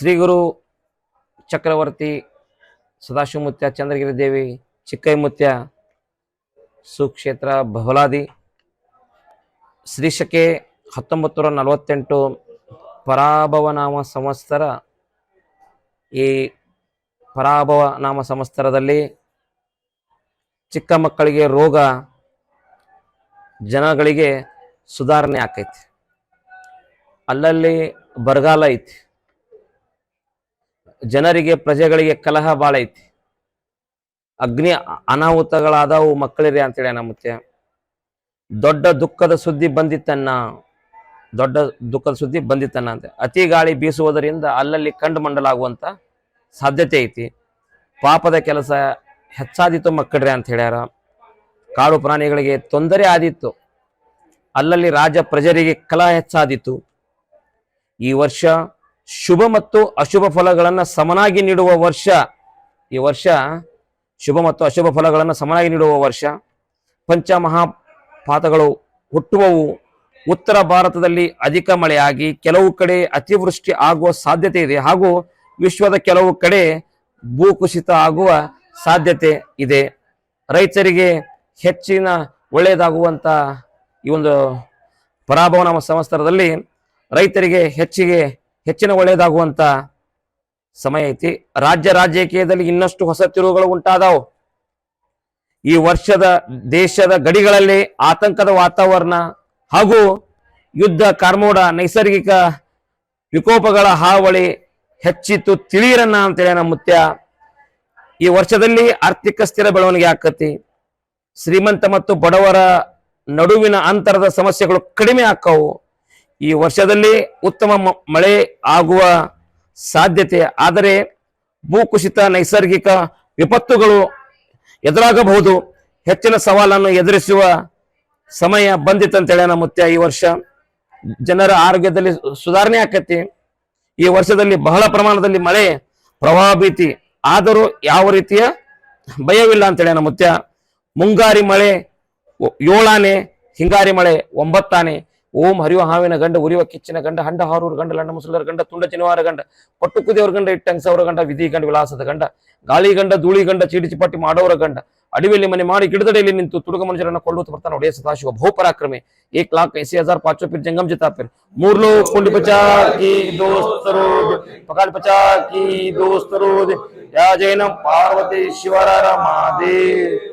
ಶ್ರೀ ಗುರು ಚಕ್ರವರ್ತಿ ಸದಾಶಿವಮೂರ್ತ್ಯ ಚಂದ್ರಗಿರಿ ದೇವಿ ಚಿಕ್ಕೈಮುತ್ಯ ಸುಕ್ಷೇತ್ರ ಬಹುಲಾದಿ ಶ್ರೀಶಕೆ 1948 ಪರಾಭವನಾಮ ಸಂವತ್ಸರ. ಈ ಪರಾಭವನಾಮ ಸಂವತ್ಸರದಲ್ಲಿ ಚಿಕ್ಕ ಮಕ್ಕಳಿಗೆ ರೋಗ, ಜನಗಳಿಗೆ ಸುಧಾರಣೆ ಆಕೈತಿ. ಅಲ್ಲಲ್ಲಿ ಬರಗಾಲ ಐತಿ, ಜನರಿಗೆ ಪ್ರಜೆಗಳಿಗೆ ಕಲಹ ಭಾಳ ಐತಿ, ಅಗ್ನಿ ಅನಾಹುತಗಳಾದವು ಮಕ್ಕಳಿರಿ ಅಂತೇಳಿ ನಮ್ಮತ್ತೆ. ದೊಡ್ಡ ದುಃಖದ ಸುದ್ದಿ ಬಂದಿತ್ತನ್ನ ಅಂತ. ಅತಿ ಗಾಳಿ ಬೀಸುವುದರಿಂದ ಅಲ್ಲಲ್ಲಿ ಕಂಡು ಮಂಡಲಾಗುವಂತ ಸಾಧ್ಯತೆ ಐತಿ. ಪಾಪದ ಕೆಲಸ ಹೆಚ್ಚಾದಿತ್ತು ಮಕ್ಕಳ್ರಿ ಅಂತ ಹೇಳ್ಯಾರ. ಕಾಡು ಪ್ರಾಣಿಗಳಿಗೆ ತೊಂದರೆ ಆದಿತ್ತು, ಅಲ್ಲಲ್ಲಿ ರಾಜ ಪ್ರಜರಿಗೆ ಕಲಹ ಹೆಚ್ಚಾದಿತ್ತು. ಈ ವರ್ಷ ಶುಭ ಮತ್ತು ಅಶುಭ ಫಲಗಳನ್ನು ಸಮನಾಗಿ ನೀಡುವ ವರ್ಷ. ಈ ವರ್ಷ ಶುಭ ಮತ್ತು ಅಶುಭ ಫಲಗಳನ್ನು ಸಮನಾಗಿ ನೀಡುವ ವರ್ಷ. ಪಂಚಮಹಾಪಾತಗಳು ಹುಟ್ಟುವವು. ಉತ್ತರ ಭಾರತದಲ್ಲಿ ಅಧಿಕ ಮಳೆಯಾಗಿ ಕೆಲವು ಕಡೆ ಅತಿವೃಷ್ಟಿ ಆಗುವ ಸಾಧ್ಯತೆ ಇದೆ, ಹಾಗೂ ವಿಶ್ವದ ಕೆಲವು ಕಡೆ ಭೂಕುಸಿತ ಆಗುವ ಸಾಧ್ಯತೆ ಇದೆ. ರೈತರಿಗೆ ಹೆಚ್ಚಿನ ಒಳ್ಳೆಯದಾಗುವಂತ ಈ ಒಂದು ಪರಾಭವನಾಮ ಸಂವತ್ಸರದಲ್ಲಿ ರೈತರಿಗೆ ಹೆಚ್ಚಿನ ಒಳ್ಳೆಯದಾಗುವಂತ ಸಮಯ ಐತಿ. ರಾಜಕೀಯದಲ್ಲಿ ಇನ್ನಷ್ಟು ಹೊಸ ತಿರುವುಗಳು ಉಂಟಾದವು. ಈ ವರ್ಷದ ದೇಶದ ಗಡಿಗಳಲ್ಲಿ ಆತಂಕದ ವಾತಾವರಣ ಹಾಗೂ ಯುದ್ಧ, ಕಾರ್ಮೋಡ, ನೈಸರ್ಗಿಕ ವಿಕೋಪಗಳ ಹಾವಳಿ ಹೆಚ್ಚಿತ್ತು ತಿಳಿಯಿರನ್ನ ಅಂತೇಳಿ ನಮ್ಮ ಮುತ್ಯ. ಈ ವರ್ಷದಲ್ಲಿ ಆರ್ಥಿಕ ಸ್ಥಿರ ಬೆಳವಣಿಗೆ ಆಕತಿ. ಶ್ರೀಮಂತ ಮತ್ತು ಬಡವರ ನಡುವಿನ ಅಂತರದ ಸಮಸ್ಯೆಗಳು ಕಡಿಮೆ ಆಕ್ಕವು. ಈ ವರ್ಷದಲ್ಲಿ ಉತ್ತಮ ಮಳೆ ಆಗುವ ಸಾಧ್ಯತೆ, ಆದರೆ ಭೂಕುಸಿತ, ನೈಸರ್ಗಿಕ ವಿಪತ್ತುಗಳು ಎದುರಾಗಬಹುದು. ಹೆಚ್ಚಿನ ಸವಾಲನ್ನು ಎದುರಿಸುವ ಸಮಯ ಬಂದಿತ್ತಂತೇಳಿ ನಮ್ಮ ಮುತ್ಯ. ಈ ವರ್ಷ ಜನರ ಆರೋಗ್ಯದಲ್ಲಿ ಸುಧಾರಣೆ ಆಕತಿ. ಈ ವರ್ಷದಲ್ಲಿ ಬಹಳ ಪ್ರಮಾಣದಲ್ಲಿ ಮಳೆ, ಪ್ರವಾಹ ಭೀತಿ, ಆದರೂ ಯಾವ ರೀತಿಯ ಭಯವಿಲ್ಲ ಅಂತೇಳಿ ನಮ್ಮ ಮುತ್ಯ. ಮುಂಗಾರಿ ಮಳೆ 7 ಆನೆ, ಹಿಂಗಾರಿ ಮಳೆ 9 ಆನೆ. ಓಂ ಹರಿಯುವ ಹಾವಿನ ಗಂಡ, ಉರಿಯುವ ಕಿಚ್ಚಿನ ಗಂಡ, ಹಂಡ ಹಾರೂರು ಗಂಡ, ಲಂಡ ಮುಸುಲರ ಗಂಡ, ತುಂಡ ಚಿನವಾರ ಗಂಡ, ಪಟ್ಟು ಕುದಿಯವರ ಗಂಡ, ಇಟ್ಟಂಗಸವರ ಗಂಡ, ವಿಧಿ ಗಂಡ, ವಿಲಾಸದ ಗಂಡ, ಗಾಳಿ ಗಂಡ, ಧೂಳಿ ಗಂಡ, ಚೀಟಿ ಚಿಪಾಟಿ ಮಾಡೋರ ಗಂಡ, ಅಡಿವೆಯಲ್ಲಿ ಮನೆ ಮಾಡಿ ಗಿಡದಡಿಯಲ್ಲಿ ನಿಂತು ತುಡುಗ ಮನುಷ್ಯರನ್ನ ಕೊಳ್ಳುತ್ತಾ ಬರ್ತಾನೆ ಒಡೆಯ ಸದಾಶಿವ ಬಹುಪರಾಕ್ರಮೆ. 1,80,500 फिर जंगम जिता फिर मूर्लो कुंडी पचा की दोस्तरो पकाल पचा की दोस्तरो या जैनम पार्वती शिवरारा महादेव।